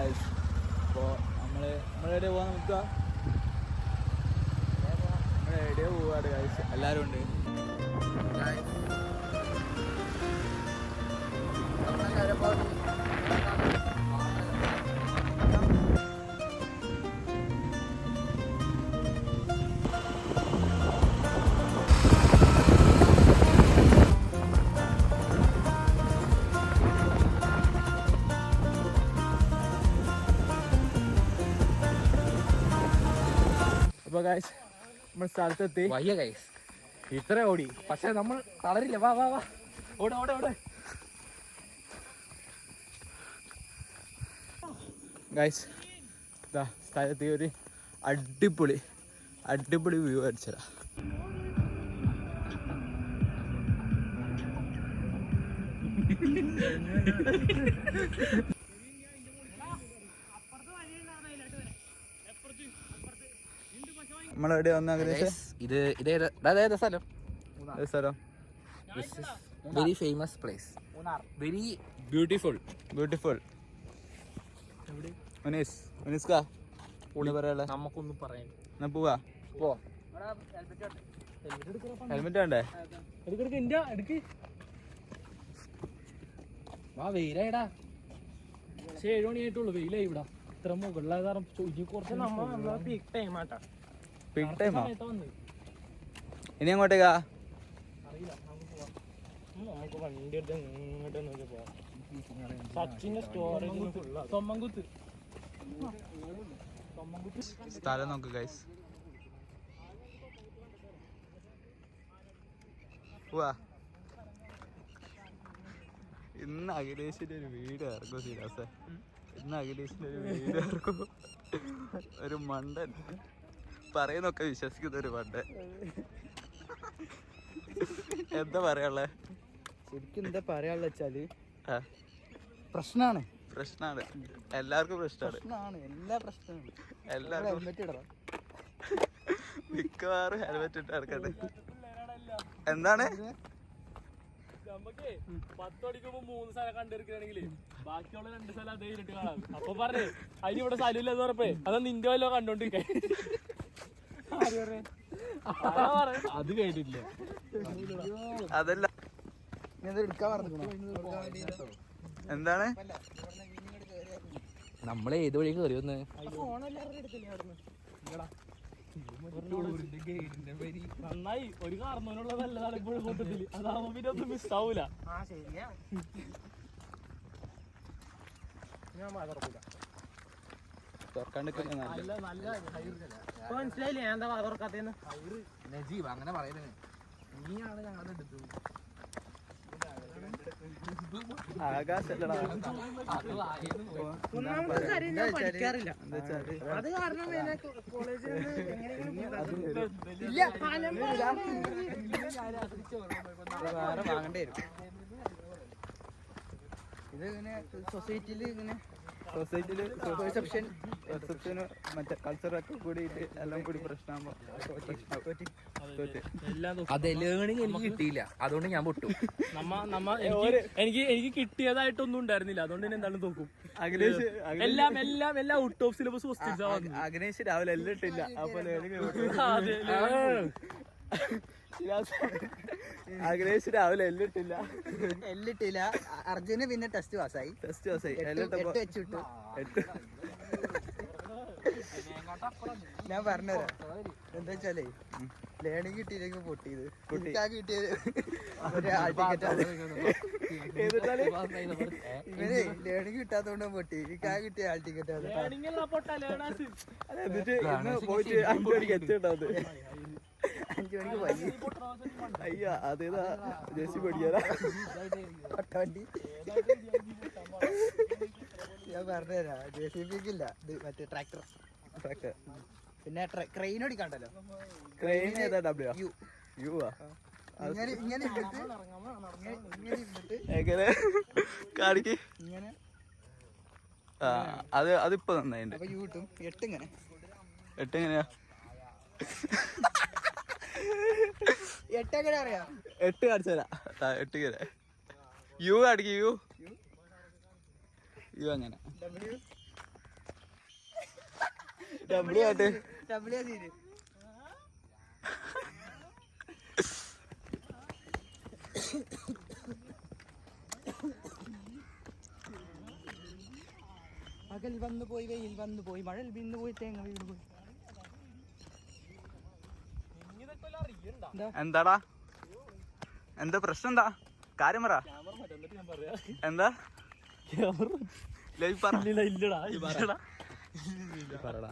Guys. അപ്പോൾ നമ്മളെവിടെ പോകാൻ നോക്കുക, നമ്മളെവിടെ പോവാണ് ഗൈസ്. എല്ലാവരും ഉണ്ട്. അപ്പോൾ ഗൈസ് നമ്മൾ സ്ഥലത്തെത്തി. വയ്യ ഗൈസ്, ഇത്ര ഓടി, പക്ഷെ നമ്മൾ തളരില്ല. വാ വാ വാ, ഓടെ ഓടെ ഓടെ. ഗൈസ് ഇതാ സ്ഥലത്ത് ഒരു അടിപൊളി വ്യൂ അടിച്ചതാ. നമ്മളെവിടെ വന്ന ഇത് സ്ഥലം very famous place, very beautiful. പറയാ നമുക്കൊന്നും പറയാൻ. എന്നാ പോവാ. ഹെൽമെറ്റ് വേണ്ടേ? വാ, വെയിലായിടാ. 7 മണിയായിട്ടുള്ളൂ, വെയിലായി ഇവിടെ. ഇത്ര മുകളിലായ കാരണം പീക്ക് ടൈമാട്ടാ. പീക്ക് ടൈമാ. ഇനി അങ്ങോട്ടേക്കാ? അറിയില്ല, നമുക്ക് വണ്ടി എടുത്ത് ഇങ്ങോട്ട് പോവാം. സച്ചിന്റെ സ്റ്റോറേജ് തൊമ്മൻകുത്ത് സ്ഥലം നോക്ക് ഗൈസ്. പോവാ. ഇന്ന് അഖിലേഷിന്റെ ഒരു വീഡിയോ ഇറക്കും സീരിയസ്. ഒരു മണ്ടൻ പറയുന്നൊക്കെ വിശ്വസിക്കുന്ന ഒരു മണ്ടൻ. എന്താ പറയാനുള്ളത്? ശരിക്കും എന്താ പറയാനുള്ള വെച്ചാല് പ്രശ്നാണ്. എല്ലാവർക്കും പ്രശ്നമാണ്. എല്ലാ പ്രശ്നമാണ്. എല്ലാവർക്കും ഹെൽമെറ്റ് ഇടണം. മിക്കവാറും ഹെൽമെറ്റ് ഇട്ട് നടക്കട്ടെ. എന്താണ് നമുക്ക് 10 മണിക്കുമ്പോ 3 സ്ഥലം കണ്ടിരിക്കുകയാണെങ്കിൽ ബാക്കിയുള്ള 2 സ്ഥലം അതേ ഇട്ട് കാണാം. അപ്പൊ പറഞ്ഞേ അതിനിവിടെ സ്ഥലമില്ലെന്ന് പറഞ്ഞപ്പോ അതാ നിന്റെ വല്ലോ കണ്ടോണ്ടിരിക്കാൻ. അത് കേട്ടില്ല. അതല്ല, എന്താണ് നമ്മളെ ഏത് വഴി കയറി വന്ന്? നന്നായി, ഒരു കാരണവനുള്ളത് നല്ലതാണ് ഇപ്പോഴും കൂട്ടത്തില്. അതാവുമ്പോ പിന്നെ ഒന്നും മിസ്സാവൂല. മനസ്സിലായില്ലേ ഞാൻ എന്താ തുറക്കാത്തേന്ന്? നജീബ് അങ്ങനെ പറയുന്നത്. നീയാണ് ഞങ്ങളുടെ എടുത്തു. ഒന്നാമത്തെ കാര്യം ഞാൻ പഠിക്കാറില്ല. അത് കാരണം കോളേജിൽ വാങ്ങേണ്ടി വരും. ഇത് ഇങ്ങനെ സൊസൈറ്റിയില് റിസപ്ഷന് മറ്റേ കൾച്ചറൊക്കെ കൂടിയിട്ട് എല്ലാം കൂടി പ്രശ്നമാകുമ്പോ അതെ, ലേണിംഗ് എനിക്ക് കിട്ടിയില്ല, അതുകൊണ്ട് ഞാൻ പൊട്ടു. എനിക്ക് കിട്ടിയതായിട്ടൊന്നും ഉണ്ടായിരുന്നില്ല, അതുകൊണ്ട് തന്നെ എന്താണ് നോക്കും. എല്ലാം ഔട്ട് ഓഫ് സിലബസ് ക്വസ്റ്റ്യൻസ്. അഗ്നേഷ് രാവിലെ എല്ലാം ഇട്ടില്ല. അപ്പൊ അഗ്നേഷ് രാവിലെ എല്ലിട്ടില്ല. അർജുന് പിന്നെ ടെസ്റ്റ് പാസ്സായി. 8 വെച്ചിട്ടു. ഞാൻ പറഞ്ഞുതരാം എന്താ വെച്ചാലേ, ലേണിംഗ് കിട്ടിയില്ലെങ്കിൽ പൊട്ടിയത്. കിട്ടിയത് ഒരു ആൾ ടിക്കറ്റ്. ഇവര് ലേണിംഗ് കിട്ടാത്തോണ്ട് പൊട്ടി. എനിക്ക് കിട്ടിയ ആൾ ടിക്കറ്റ്. എന്നിട്ട് പോയിട്ട് 5 മണിക്ക് എത്തിണ്ടാവും. 5 മണിക്ക് പോയി. അയ്യ, അതേതാ ജേസി പഠിക്കാനാ വണ്ടി. ഞാൻ പറഞ്ഞുതരാം, JCB-ക്കില്ല, ഇത് മറ്റേ ട്രാക്ടർ. പിന്നെ ക്രെയിൻ ഓടിക്കാണ്ടല്ലോ. ക്രെയിൻ ഏതാ? യു ഇങ്ങനെ ഇരുന്നിട്ട് എങ്ങനെ കാണിക്ക്. ഇങ്ങനെ അതിപ്പോ നന്നായിട്ടുണ്ട്. അപ്പൊ യു കിട്ടും. 8 ഇങ്ങനെ. 8 എങ്ങനെയാ? 8 എങ്ങനെ അറിയാം? 8 കാണിച്ചു തരാം. 8 ഇങ്ങനെ യു കാണിക്ക്. യു അങ്ങനെ. ഡബ്ല്യു ആയിട്ട് ഡബ്ല്യു സീന് പകൽ വന്നു പോയി വെയിൽ വന്നു പോയി മഴൽ വീണ് പോയി തേങ്ങ വീണ് പോയി. എന്താടാ എന്താ പ്രശ്നം എന്താ കാര്യം പറ എന്താ ലൈവ് പറ ഇല്ലടാ പറടാ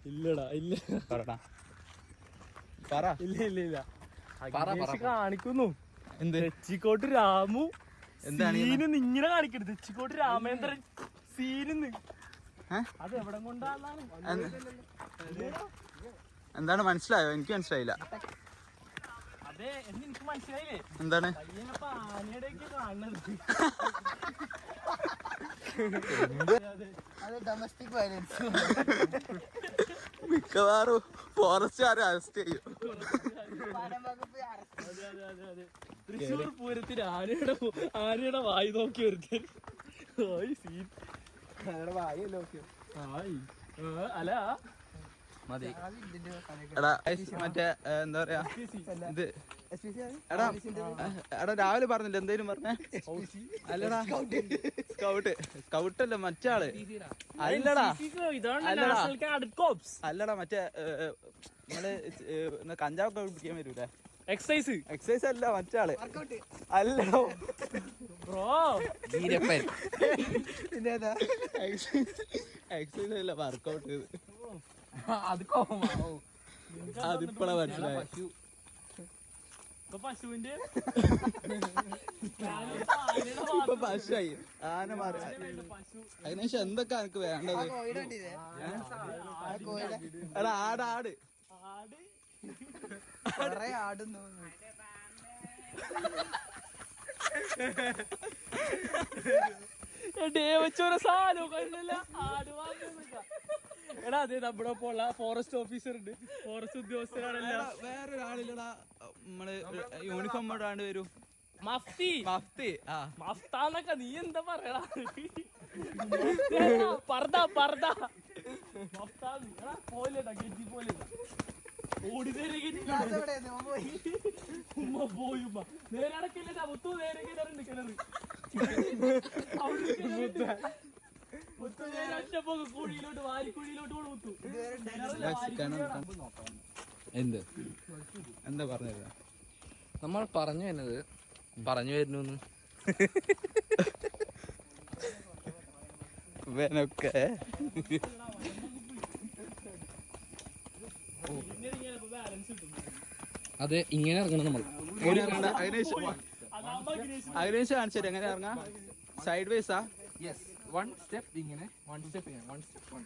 ഇല്ലടാ ഇല്ല പറടാ പറ ഇല്ല ഇല്ല ഇല്ല കാണിക്കുന്നു എന്ത് തെച്ചിക്കോട്ട് രാമു എന്താണ് സീന് ഇങ്ങനെ കാണിക്കരുത് തെച്ചിക്കോട്ട് രാമേന്ദ്രൻ സീനിന്ന് അത് എവിടെ കൊണ്ടാണ് എന്താണ് മനസ്സിലായോ എനിക്ക് മനസ്സിലായില്ല അതെ എനിക്ക് മനസ്സിലായില്ലേ എന്താണ് പയ്യനപ്പ ആനയുടെയൊക്കെ കാണുന്നത് അത് ഡൊമസ്റ്റിക് വയലൻസ്. മിക്കവാറും ഫോറസ്റ്റുകാരെ അറസ്റ്റ് ചെയ്യും. തൃശ്ശൂർ പൂരത്തിന് ആനയുടെ വായി നോക്കി ഒരുത്തൻ സീൻ അല്ല മതി എടാ മറ്റേ എന്താ പറയാ ഇത് എടാ എടാ രാവിലെ പറഞ്ഞില്ല എന്തേലും പറഞ്ഞേ അല്ലടാ സ്കൗട്ടല്ല മറ്റാള് അല്ലടാ അല്ലടാ മറ്റേ നമ്മള് കഞ്ചാവൊക്കെ പിടിക്കാൻ വരൂലേ എക്സസൈസ് അല്ല മറ്റാള് അല്ലോ ബ്രോ എക്സസൈസ് അല്ല വർക്കൗട്ട് അതിപ്പോഴാ മനസ്സിലായ പശുവിന്റെ പശുവായി ആന മാറി അതിനുശേഷം എന്തൊക്കെ എനിക്ക് വേണ്ടത് എടാ ആട് ആടുന്നു എടാ അതെ നമ്മുടെ ഒപ്പം ഉള്ള ഫോറസ്റ്റ് ഓഫീസർ ഉണ്ട് ഫോറസ്റ്റ് ഉദ്യോഗസ്ഥരാണല്ലോ വേറൊരാളില്ലടാ നമ്മള് യൂണിഫോം ഇടാണ്ട് വരും മഫ്തി മഫ്താന്നൊക്കെ നീ എന്താ പറയടാ പർദ പോലെടാ ഗെറ്റി പോലെടാ ഓടി ഉമ്മ പോയി ഉമ്മ നേരെ അടക്കില്ല മുത്തു നേരെ കിണറുണ്ട് കിണറ് കുഴിയിലോട്ട് വാരിക്കുഴിയിലോട്ട് മുത്തു എന്ത് എന്താ പറഞ്ഞത് നമ്മൾ പറഞ്ഞു വരുന്നത് പറഞ്ഞു വരുന്നു ഇവനൊക്കെ അതെ ഇങ്ങനെ ഇറങ്ങണം നമ്മൾ അതിനുശേഷം കാണിച്ചു എങ്ങനെ ഇറങ്ങാം സൈഡ് വേസാ യെസ് വൺ സ്റ്റെപ്പ് ഇങ്ങനെ വൺ സ്റ്റെപ്പ് ഇങ്ങനെ വൺ സ്റ്റെപ്പ്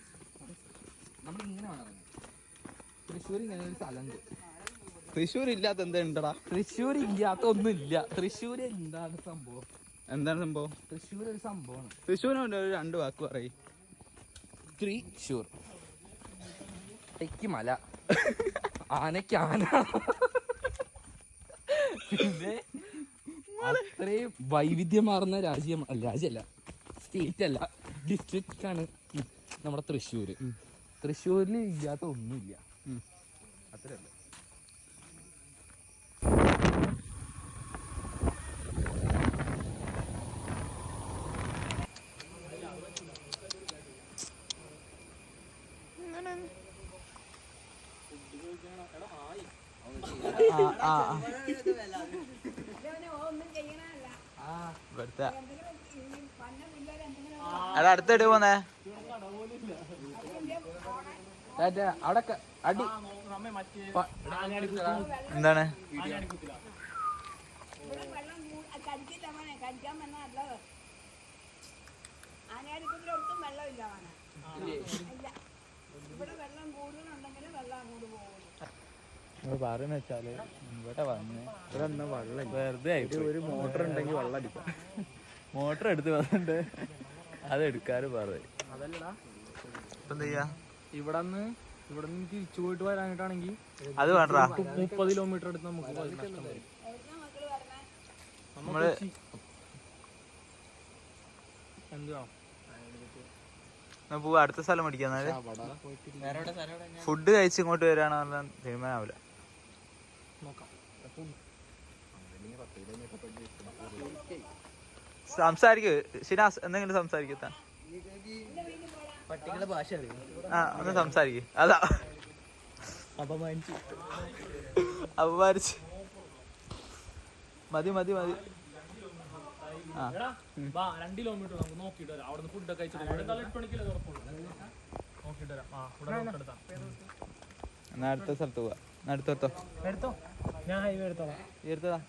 നമ്മൾ ഇങ്ങനെ വേണം ഇറങ്ങാൻ. തൃശ്ശൂർ ഇങ്ങനെ ഒരു സ്ഥലമുണ്ട്. തൃശ്ശൂർ ഇല്ലാത്ത എന്താ ഉണ്ടടാ തൃശ്ശൂർ ഇല്ലാത്ത ഒന്നുമില്ല. തൃശ്ശൂർ എന്താണ് സംഭവം? എന്താണ് സംഭവം? തൃശ്ശൂർ ഒരു സംഭവമാണ്. തൃശ്ശൂരിന് ഒരു 2 വാക്ക് പറയും. തൃശ്ശൂർ തെക്ക് മല, ആനയ്ക്ക് ആന, പിന്നെ അത്രയും വൈവിധ്യമാർന്ന രാജ്യമല്ല സ്റ്റേറ്റ് അല്ല ഡിസ്ട്രിക്റ്റ് ആണ് നമ്മുടെ തൃശ്ശൂര്. തൃശ്ശൂരിൽ ഇല്ലാത്ത ഒന്നുമില്ല. അത്രയല്ല. അടുത്തിട്ട് പോന്നേ അവിടെ അടി എന്താണ്? പറയുന്ന വെച്ചാല് ഇവിടെ വന്ന് ഇവിടെ ഒന്നും വെള്ളം വെറുതെ ഒരു മോട്ടർ ഉണ്ടെങ്കിൽ വെള്ളം അടിക്കാം. മോട്ടർ എടുത്ത് വന്നിട്ട് അത് എടുക്കാറ് പറയും. അതല്ലടാ എന്താ ചെയ്യാ? ഇവിടെ നിന്ന് തിരിച്ചു പോയിട്ട് വരാനായിട്ടാണെങ്കിൽ അത് വേണ്ടാ 30 കിലോമീറ്റർ അടുത്ത് നമുക്ക് നഷ്ടം വരും. നമ്മള് എന്തുവാ പോവാ അടുത്ത സ്ഥലം മേടിക്കാം. ഫുഡ് കഴിച്ച് ഇങ്ങോട്ട് വരാണെന്നുള്ള തീരുമാനാവില്ല. സംസാരിക്കൂ ഷിനാസ്, എന്തെങ്കിലും സംസാരിക്കത്താ. പട്ടികളുടെ ഭാഷ അറിയാം. ആ ഒന്ന് സംസാരിക്കൂ. അതാ അപമാനിച്ചു. മതി മതി മതി. ആ 2 കിലോമീറ്റർ നമുക്ക് നോക്കിയിട്ട് വരാം. അവിടെ നിന്ന് ഫുഡൊക്കെ കഴിച്ചിട്ട് 8 മണിക്കല്ലേ തുറക്കുള്ളൂ. നോക്കിയിട്ട് വരാം. എന്നാ അടുത്ത സ്ഥലത്ത് പോവാ. അടുത്തോ എടുത്തോ, ഞാൻ ഹൈവേ എടുത്തോളാം. എടുത്തതാ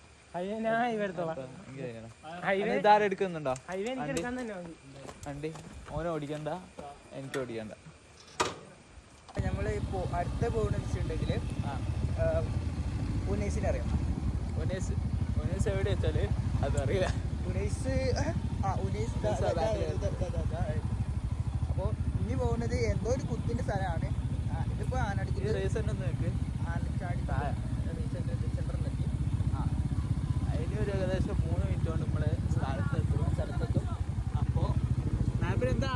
ഞാൻ ഹൈവേ എടുത്തോളാം. ഇതാരും എടുക്കുന്നുണ്ടോ ഹൈവേ എനിക്ക് എടുക്കാൻ തന്നെ മതി. വണ്ടി? ഓനെ ഓടിക്കണ്ട, എനിക്ക് ഓടിക്കണ്ട. നമ്മള് അടുത്ത പോകുന്ന വെച്ചിട്ടുണ്ടെങ്കിൽ ഉനൈസിനെ അറിയാം. ഉനൈസ് എവിടെ വെച്ചാല് അതറിയില്ല. ഉനൈസ് അപ്പോൾ ഇനി പോകുന്നത് എന്തോ ഒരു കുത്തിന്റെ സ്ഥലമാണ്. ഇതിപ്പോ ആനടിക്ക് നിൽക്ക് ആനച്ചാടി സെന്ററിലെത്തി. അതിന് ഒരു ഏകദേശം 3 മിനിറ്റ് കൊണ്ട് നമ്മള് സ്ഥലത്തെത്തും. അപ്പോ മാപ്പിലെന്താ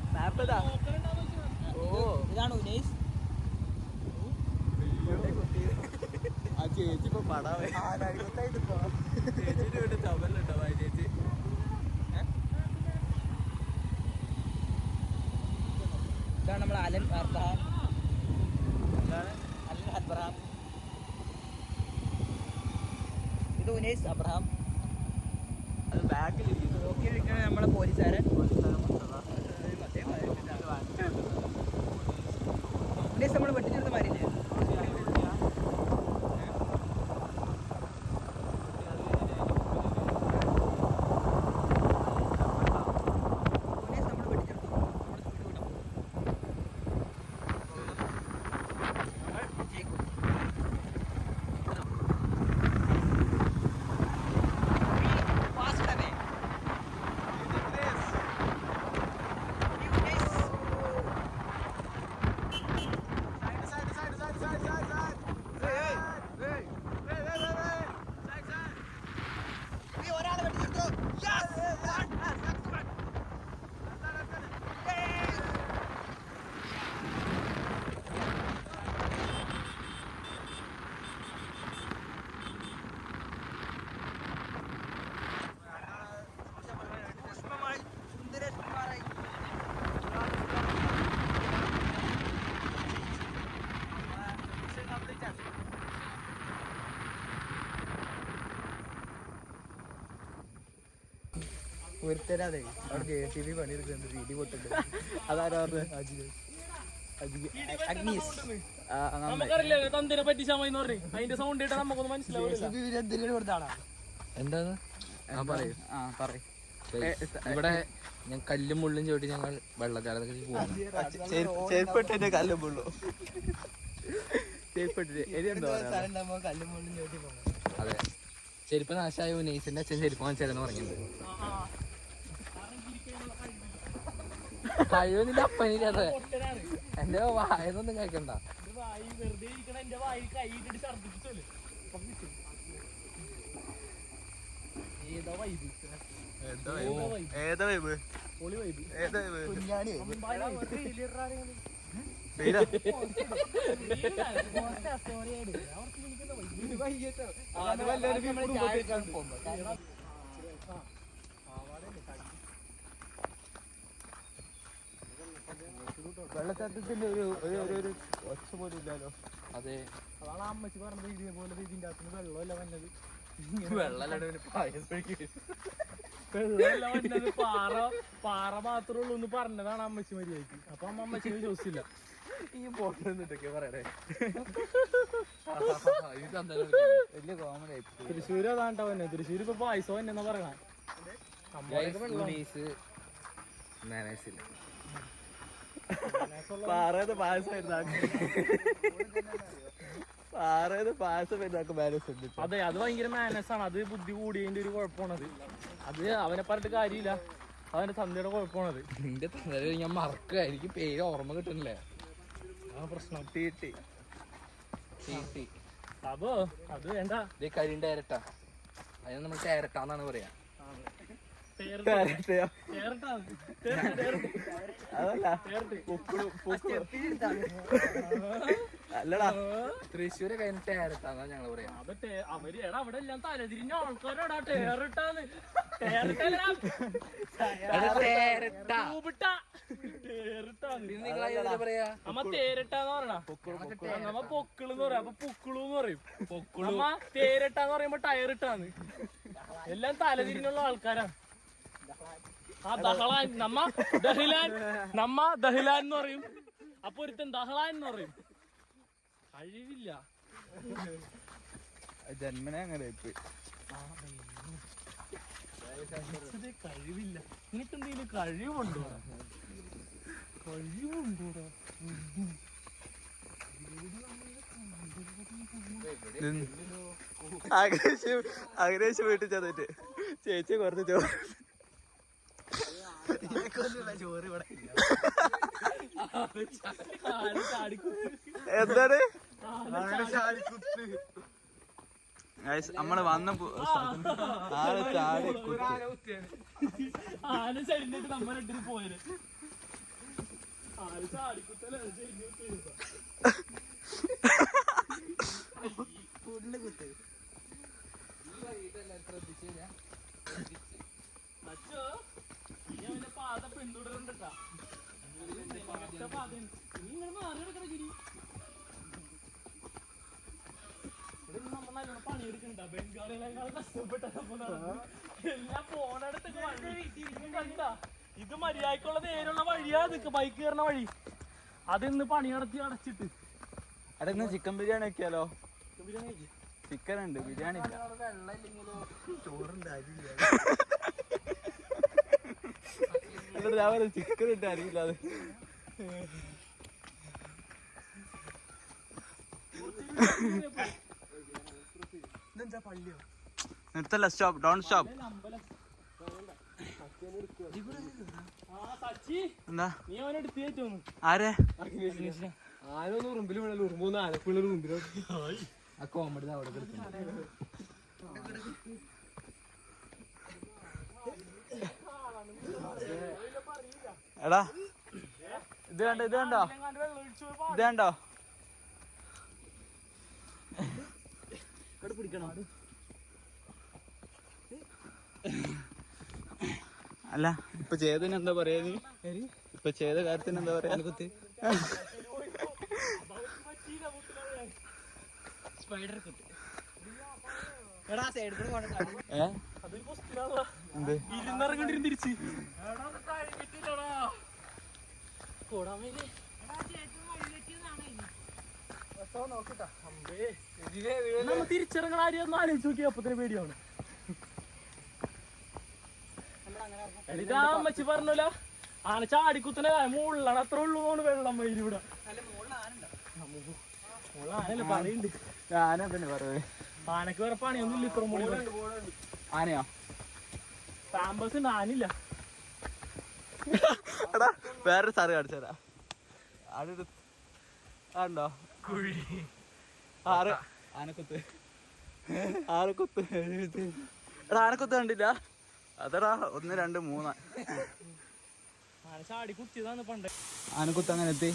മാപ്പതാ ഓ ഇതാണ് ഉനൈസ്. ആ ചേച്ചി ഇപ്പൊ പടാവേ ആനടിക്കൊത്തായിട്ടോ ചേച്ചിന്റെ വീട്ടിൽ ചവലുണ്ടോ ചേച്ചി? ഇതാണ് നമ്മൾ അലൻ അബ്രഹാം. എന്താണ് അലൻ അബ്രഹാം. ഇത് ഉനൈസ് അബ്രഹാം. അത് ബാക്കിലിരിക്കുന്നു. നോക്കി നിൽക്കണ നമ്മളെ പോലീസുകാരൻ. ഉനൈസ് നമ്മൾ വെട്ടിച്ചെടുത്ത മാറിയില്ലേ? ഒരുത്തരാതെ അവിടെ JCB പണിയെടുക്കുന്നുണ്ട്. രീതി പൊട്ടുണ്ട്. അതാരാ അഗ്നീസ് നമുക്കറിയില്ലേ തന്തിനെ പറ്റിച്ചാൽ മതി എന്ന് പറഞ്ഞു. അതിന്റെ സൗണ്ട് കേട്ടാൽ നമുക്കൊന്നും മനസ്സിലാവില്ല. JCB എന്തിനു കൊടുത്താണോ? എന്താണ് പറയൂ. ഇവിടെ ഞാൻ കല്ലും മുള്ളും ചോട്ടി ഞങ്ങൾ വെള്ളച്ചാട്ടത്തിൽ പോകുന്നു. ചെരുപ്പെട്ടിന്റെ കല്ലും പുള്ളു ചെരുപ്പെട്ടിട്ട് കല്ലും മുള്ളും ചോട്ടി പോകും. അതെ, ചെരുപ്പ് നാശമായ ഉനൈസിന്റെ അച്ഛൻ ചെരുപ്പ് വാങ്ങിച്ചതെന്ന് പറഞ്ഞിട്ടുണ്ട്. കഴിവ് നിന്റെ അപ്പനില്ലാതെ എന്റെ വായനൊന്നും കേൾക്കണ്ട. വെറുതെ ഇരിക്കണ എന്റെ വായി കൈയിട്ടിട്ട് ഛർദിപ്പിച്ചല്ലേ. ഏതാ വൈബ്? പൊളി വൈബ്. ഏതാ വൈബ്? കുഞ്ഞാണി വെള്ളച്ചാട്ടത്തിന്റെ ഒരു ഒച്ച പോലും ഇല്ലല്ലോ. അതെ, അതാണ് അമ്മച്ചി പറഞ്ഞത്. ഇതേപോലെ ഇതിന്റെ അകത്തുനിന്ന് വെള്ളമല്ല വന്നത്. വെള്ളമല്ല വെള്ളമല്ല വന്നത്, പാറ മാത്രമേ ഉള്ളൂ എന്ന് പറഞ്ഞതാണ് അമ്മച്ചി മര്യാദക്ക്. അപ്പൊ അമ്മച്ചിനെ ചോദിച്ചില്ല. ഈ ഫോട്ടോ എന്നിട്ടൊക്കെ പറയണേ. വലിയ കോമഡി ആയി. തൃശ്ശൂര് അതാണ്ടോ തന്നെ. തൃശ്ശൂര് ഇപ്പൊ പായസം തന്നെ പറയണ. പാറയത് പായസം ബാലൻസ് ഉണ്ട്. അതെ, അത് ഭയങ്കര മാനസ് ആണ്. അത് ബുദ്ധി കൂടിയതിന്റെ ഒരു കുഴപ്പമാണത്. അത് അവനെ പറഞ്ഞിട്ട് കാര്യമില്ല. അവന്റെ തന്തയുടെ കുഴപ്പമാണത്. നിന്റെ തന്നേരം ഞാൻ മറക്കുക, എനിക്ക് പേര് ഓർമ്മ കിട്ടുന്നില്ലേ. ആ പ്രശ്നം. തീട്ടി അപ്പൊ അത് വേണ്ട. ഇത് കരിന്റെ ഇരട്ട, അതിന് നമ്മൾ ചേരട്ടാന്നാണ് പറയാ. അതല്ല അല്ലടാ തൃശ്ശൂര് കഴിഞ്ഞിട്ട് ടയറിട്ടാന്നാ ഞങ്ങള് പറയാ. അവര് എടാ അവിടെ എല്ലാം തലതിരിഞ്ഞ ആൾക്കാരാടാ ടയറിട്ടാന്ന്. നമ്മ തേരട്ടാന്ന് പറയണ, നമ്മ പൊക്കിളെന്ന് പറയാം. അപ്പൊ പൊക്കിളൂന്ന് പറയും. നമ്മ തേരട്ടാന്ന് പറയുമ്പോ ടയറിട്ടാന്ന്. എല്ലാം തലതിരിഞ്ഞുള്ള ആൾക്കാരാണ്. ആ ദഹളാൻ നമ്മ ദഹ്ലാൻ എന്ന് പറയും. അപ്പൊ ഒരുത്തൻ ദഹളാൻ എന്ന് പറയും. കഴിവില്ല, ജന്മനെ അങ്ങനെ കഴിവില്ല. നിനക്ക് എന്തെങ്കിലും കഴിവുണ്ടോ? കഴിവുണ്ടോടാ? അഗ്രേശ് വീട്ടിൽ ചെന്നിട്ട് ചേച്ചി കുറച്ച് ചോറ് എന്താണ് നമ്മള് വന്ന ആന ചരിഞ്ഞിട്ട് നമ്മളിട്ടിട്ട് പോയത്. ആന ചാടിക്കുത്തല്ലേ പാത പിന്തുടരണ്ടാ. നീ ഇങ്ങനെ മാറി കിടക്കണ ഗിരി. നമ്മ നല്ലോണം പണിയെടുക്കണ്ട. ബംഗാളികളെക്കാൾ കഷ്ടപ്പെട്ട എല്ലാം പോണടുത്തൊക്കെ കണ്ട. ഇത് മര്യാദക്കുള്ള നേരുള്ള വഴിയാ. നിക്ക് ബൈക്ക് കയറുന്ന വഴി. അതിന്ന് പണി നടത്തി അടച്ചിട്ട് അവിടെ ഇന്ന് ചിക്കൻ ബിരിയാണി വെക്കാലോ. ചിക്കൻ ഉണ്ട്, ബിരിയാണി ഇല്ല. രാവിലെ ചിക്കൻ ഇട്ട് അറിയില്ല. അത് നിർത്തല്ല. Stop, don't stop. എന്താ നീ അവനെ എടുത്ത് കയറ്റോന്ന്. ആരെ ആരൊന്നും ഉറുമ്പിൽ വീണല്ലോ. ഉറുമ്പൊന്നും ആനക്കുള്ള ഉറുമ്പിലോ. ആ കോമഡി അവിടെ എടാ ഇത് കണ്ടോ, ഇത് കണ്ടോ, ഇത് കണ്ടോ. അല്ല ഇപ്പൊ ചെയ്തതിന് എന്താ പറയാ? നീ ഇപ്പൊ ചെയ്ത കാര്യത്തിന് എന്താ പറയാ? സ്പൈഡർ കുത്ത്. എടാ സൈഡിൽ കൂടെ പോകണ്ട. ഇരുന്നിറങ്ങണ്ടിരും തിരിച്ച്. നമ്മ തിരിച്ചിറങ്ങണ ആരെയൊന്നും ആലോചിച്ച് നോക്കി. അപ്പത്തിന് പേടിയാണ്. ഇതാ അമ്മച്ചി പറഞ്ഞല്ല, ആന ചാടിക്കുത്തനെ മുള്ളാണ്. അത്ര ഉള്ളൂന്ന് വെള്ളം വൈകി ഇവിടെ. ആനല്ലേ പറയുന്നുണ്ട്. ആന തന്നെ പറയുന്നത്. ആനക്ക് വേറെ പണിയൊന്നും ഇല്ല. ഇത്ര മുകളിൽ ആനയോ? പാമ്പേഴ്സ് ഉണ്ട്, ആനില്ല. എടാ വേറൊരു സാറ് കാണിച്ചു തരാം. ആണ്ടോ കുഴി ആനക്കുത്ത്. ആനക്കുത്ത്. എടാ ആനക്കുത്ത് കണ്ടില്ല? അതെടാ 1 2 3. ആന ചാടി കുത്തിയതാണ് പണ്ട്. ആനക്കുത്ത് അങ്ങനെ എത്തി.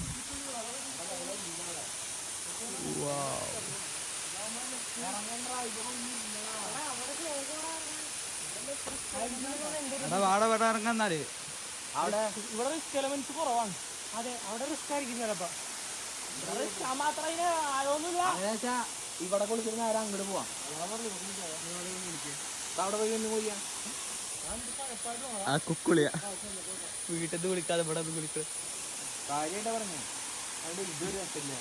എടാ വാട വേട ഇറങ്ങാന്നാല്. അവിടെ ഇവിടെ റിസ്ക് എലമെന്റ്സ് കുറവാണ്. അതെ, അവിടെ റിസ്ക് ആയിരിക്കും ചിലപ്പോ. മാത്രം ആരോന്നുമില്ല. ഇവിടെ കുളിക്കുന്ന ആരും അങ്ങോട്ട് പോവാം. അവിടെ പോയി ഒന്ന് പോയി ആ കുക്കുളിയാ. വീട്ടിൽ വിളിക്കാതെ ഇവിടെ വിളിക്കുക. കാര്യമായിട്ടാ പറഞ്ഞേ. അവിടെ ഇതൊരു രസമില്ല.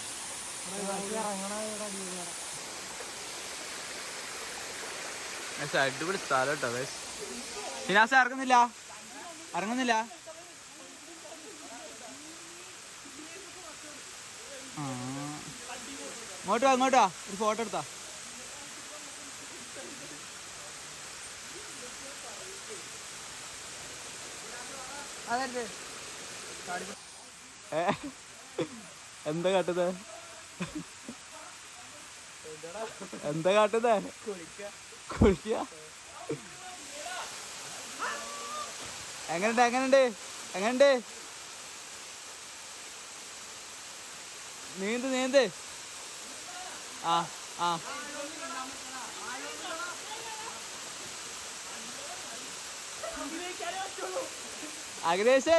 അടിപൊളി സ്ഥലം കേട്ടോ. ഷിനാസ ഇറങ്ങുന്നില്ല, ഇറങ്ങുന്നില്ല. ഇങ്ങോട്ടോ അങ്ങോട്ടോ ഒരു ഫോട്ടോ എടുത്താ. എന്താ കാട്ടുന്നത്? എന്താ കാട്ടുന്നേ? കുളിക്ക എങ്ങനുണ്ട് നീന്ത് ആ അഖിലേഷ്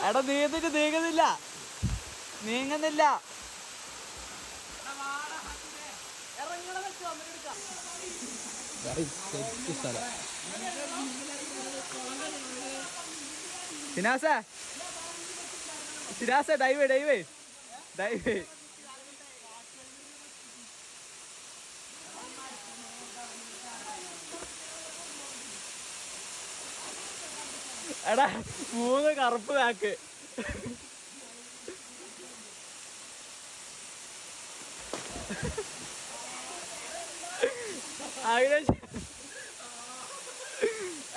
എടാ നീങ്ങുന്നില്ല സിനാസ ഡൈവ് എടാ 3 കറുപ്പ് ബാക്ക്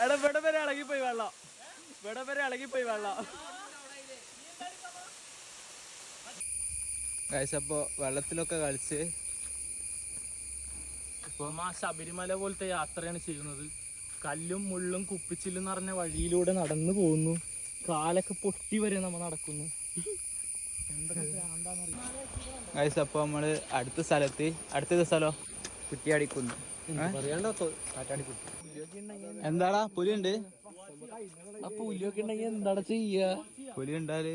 എടാ ഇവിടെ വരെ ഇളകിപ്പോയി വെള്ളം അപ്പൊ വെള്ളത്തിലൊക്കെ കളിച്ച് ഇപ്പൊ ശബരിമല പോലത്തെ യാത്രയാണ് ചെയ്യുന്നത്. കല്ലും മുള്ളും കുപ്പിച്ചില്ലും നിറഞ്ഞ വഴിയിലൂടെ നടന്നു പോകുന്നു. കാലൊക്കെ പൊട്ടി വരെ നമ്മ നടക്കുന്നു. അപ്പൊ നമ്മള് അടുത്ത സ്ഥലം കുറ്റിയാടിക്കുന്നു. എന്താടാ പുലിയുണ്ട്? പുലിയൊക്കെ ഉണ്ടെങ്കിൽ എന്താടാ ചെയ്യാ? പുലി ഉണ്ടാല്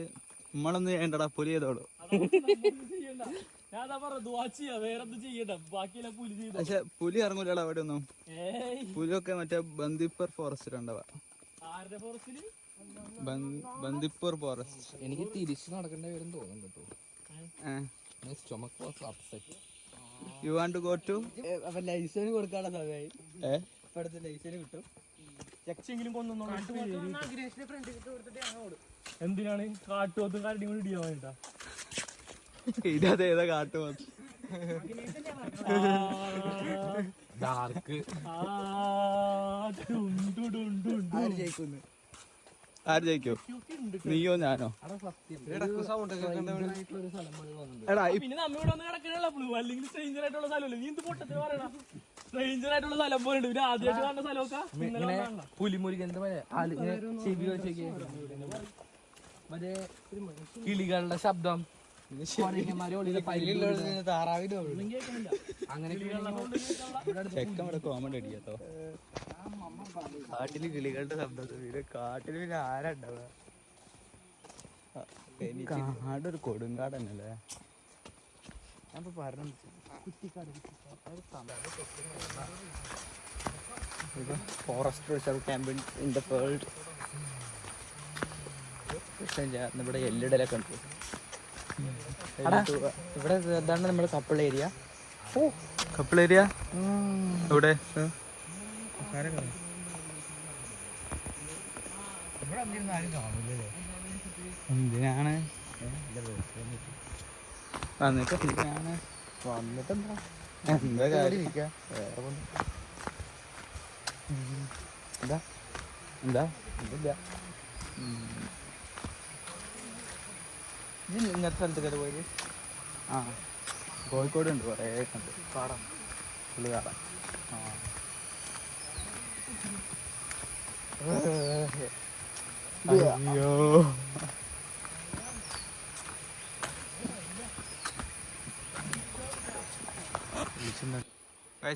നമ്മളൊന്നും ചെയ്യണ്ടടാ, പുലി ചെയ്തോളൂ. പക്ഷെ പുലി ഇറങ്ങൂലടാ അവിടെ ഒന്നും. പുലിയൊക്കെ മറ്റേ ബന്ദിപ്പൂർ ഫോറസ്റ്റിലുണ്ടാവാ. ബന്ദിപ്പൂർ ഫോറസ്റ്റ്. എനിക്ക് തിരിച്ചു നടക്കേണ്ട വരും തോന്നുന്നു കേട്ടോ. You want to go to? അപ്പൊ ലൈസൻസ് കൊടുക്കാനുള്ള സമയമായി. ഇപ്പഴത്തെ ലൈസൻസ് കിട്ടും. എന്തിനാണ് കാട്ടുപോത്തും കരടിയും കൂടി ഇടിയാൻ വേണ്ട? ഇതിനകത്ത് ഏതാ കാട്ടുപോത്ത്? ആര് ജയിക്കോ? നീയോ ഞാനോ? എടാ പിന്നെ നമ്മളിവിടെ വന്ന് കിടക്കണല്ലോ അല്ലെങ്കിൽ സ്ട്രേഞ്ചർ ആയിട്ടുള്ള സ്ഥലമല്ലേ? നീ എന്ത് പൊട്ടത്തിൽ പറയണ? സ്ട്രേഞ്ചർ ആയിട്ടുള്ള സ്ഥലം പോലെ ഉണ്ട്. പിന്നെ ആദ്യമായിട്ട് കാണുന്ന സ്ഥലമൊക്കെ പുലിമുരുകന്റെ ചെവി മറ്റേ കിളികളുടെ ശബ്ദം, ചെക്കൻ കോമഡി അടിക്കാട്ടോ. കാട്ടില് കിളികളുടെ ശബ്ദം. കാട്ടില് പിന്നെ ആരാ ഉണ്ടാവുക? കാടൊരു കൊടുങ്കാട് തന്നെയല്ലേ? ഞാൻ പറഞ്ഞു forest reserve camp in the world. ഇവിടെ എല്ലിടലൊക്കെ ഉണ്ട്. ഇവിടെ എന്താണ് നമ്മുടെ കപ്പിൾ ഏരിയ? എവിടെ? എന്തിനാണ് വന്നിട്ടെന്തിനാണ്? വന്നിട്ടെന്താ എന്താ കാര്യം? എന്താ ഇങ്ങനത്തെ സ്ഥലത്തേക്ക് പോയത്? ആ കോഴിക്കോട് ഉണ്ട്, കുറേ കണ്ട്. കാടാണ്, ഫുള്ള് കാടാണ്. അയ്യോ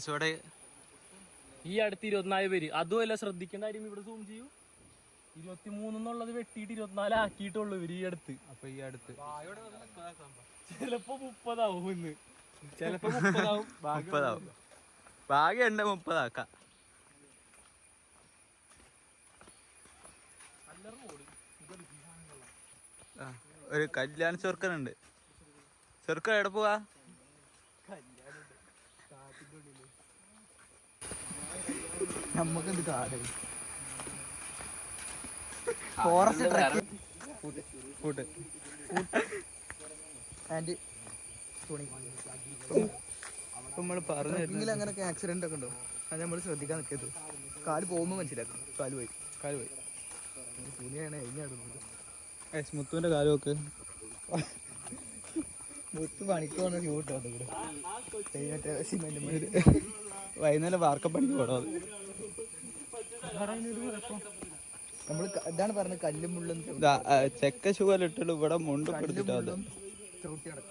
ഇവിടെ ഈ അടുത്ത് 24 പേര്. അതുമല്ല ശ്രദ്ധിക്കേണ്ട കാര്യം, ഇവിടെ സൂം ചെയ്യൂ. 23 എന്നുള്ളത് വെട്ടിയിട്ട് 24 ആക്കിയിട്ടുള്ളൂ ഇവര് ഈ അടുത്ത്. അപ്പൊ ഈ അടുത്ത് ചിലപ്പോ 30 ആവും ഇന്ന്, ചിലപ്പോ 30 ആവും. 30 ആവും. ഭാഗ്യമുണ്ട് 30 ആക്കാം. ഒരു കല്യാണ ചെറുക്കനുണ്ട്. ചെറുക്കൻ എവിടെ പോവാ? നമ്മക്കെന്ത് കാട്? ഫോറസ്റ്റ് ട്രക്ക് കൂട്ട് ആൻഡ് തുണി. നമ്മൾ പറഞ്ഞു അങ്ങനെയൊക്കെ ആക്സിഡന്റ് ഒക്കെ ഉണ്ടോ? അത് നമ്മൾ ശ്രദ്ധിക്കാൻ നിൽക്കരുത്. കാല് പോകുമ്പോൾ മനസ്സിലാക്കും. കാല് പോയി കാല് പോയി. തുണിയാണ് എഴുതിയാടുന്നത്. മുത്തുവിന്റെ കാലമൊക്കെ മുത്ത് പണിക്ക് പോകുന്ന ഷൂട്ടോ വൈകുന്നേരം വാർക്കപ്പണിക്ക് പോടാം. നമ്മള് ഇതാണ് പറഞ്ഞത് കല്ലും മുള്ളും ചെക്ക ഷൂവെല്ലാം ഇട്ടുള്ളൂ. ഇവിടെ മുണ്ട് കൊടുത്തിട്ടാ ചവിട്ടി കിടക്കും.